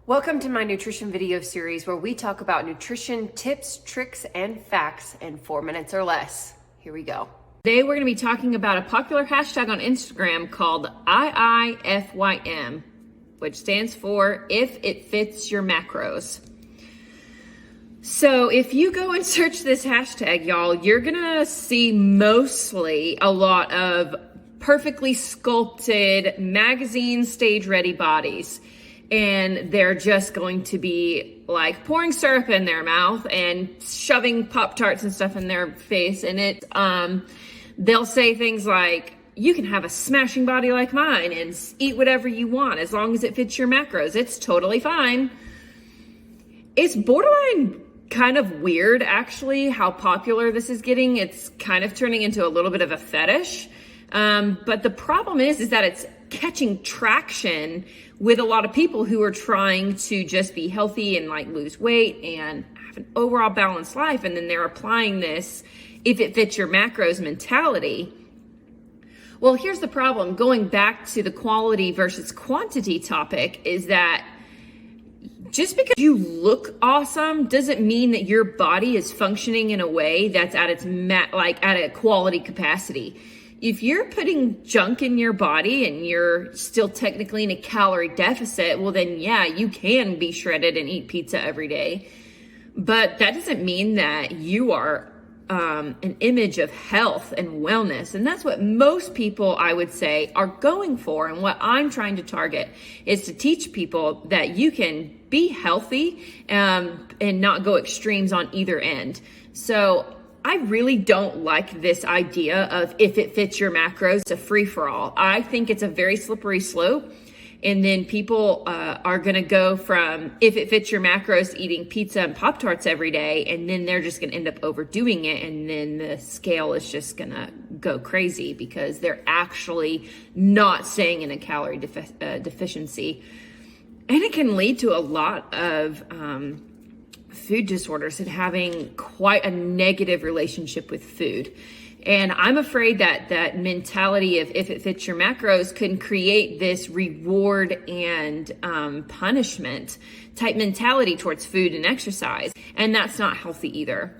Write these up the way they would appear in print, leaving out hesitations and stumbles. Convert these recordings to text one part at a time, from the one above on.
Welcome to my nutrition video series where we talk about nutrition tips, tricks, and facts in 4 minutes or less. Here we go. Today we're going to be talking about a popular hashtag on Instagram called Iifym, which stands for If It Fits Your Macros. So if you go and search this hashtag, y'all, you're going to see mostly a lot of perfectly sculpted magazine stage ready bodies. And they're just going to be like pouring syrup in their mouth and shoving Pop-Tarts and stuff in their face. And they'll say things like, you can have a smashing body like mine and eat whatever you want as long as it fits your macros. It's totally fine. It's borderline kind of weird, actually, how popular this is getting. It's kind of turning into a little bit of a fetish. But the problem is that it's catching traction with a lot of people who are trying to just be healthy and like lose weight and have an overall balanced life. And then they're applying this if it fits your macros mentality. Well, here's the problem. Going back to the quality versus quantity topic is that just because you look awesome doesn't mean that your body is functioning in a way that's at its at a quality capacity. If you're putting junk in your body and you're still technically in a calorie deficit, well then yeah, you can be shredded and eat pizza every day. But that doesn't mean that you are an image of health and wellness. And that's what most people, I would say, are going for. And what I'm trying to target is to teach people that you can be healthy and not go extremes on either end. So I really don't like this idea of if it fits your macros, it's a free-for-all. I think it's a very slippery slope. And then people are going to go from if it fits your macros to eating pizza and Pop-Tarts every day, and then they're just going to end up overdoing it. And then the scale is just going to go crazy because they're actually not staying in a calorie deficiency. And it can lead to a lot of food disorders and having quite a negative relationship with food. And I'm afraid that that mentality of if it fits your macros can create this reward and punishment type mentality towards food and exercise. And that's not healthy either.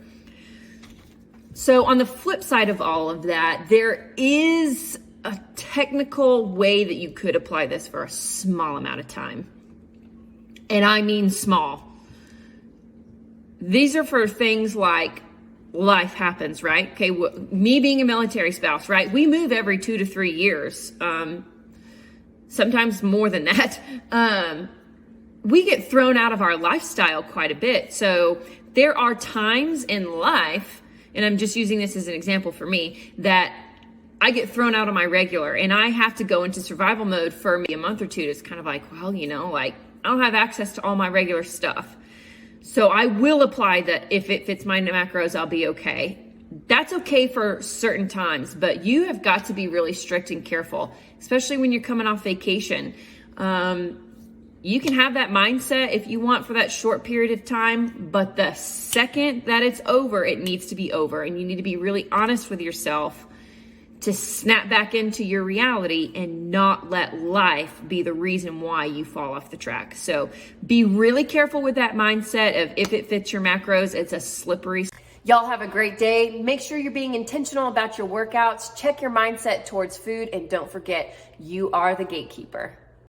So on the flip side of all of that, there is a technical way that you could apply this for a small amount of time. And I mean small. These are for things like life happens, right? Okay, me being a military spouse, right? We move every 2 to 3 years, sometimes more than that. We get thrown out of our lifestyle quite a bit. So there are times in life, and I'm just using this as an example for me, that I get thrown out of my regular and I have to go into survival mode for maybe a month or two. It's kind of like, well, I don't have access to all my regular stuff. So I will apply that if it fits my macros, I'll be okay. That's okay for certain times, but you have got to be really strict and careful, especially when you're coming off vacation. You can have that mindset if you want for that short period of time, but the second that it's over, it needs to be over. And you need to be really honest with yourself to snap back into your reality and not let life be the reason why you fall off the track. So be really careful with that mindset of if it fits your macros. It's a slippery. Y'all have a great day. Make sure you're being intentional about your workouts. Check your mindset towards food. And don't forget, you are the gatekeeper.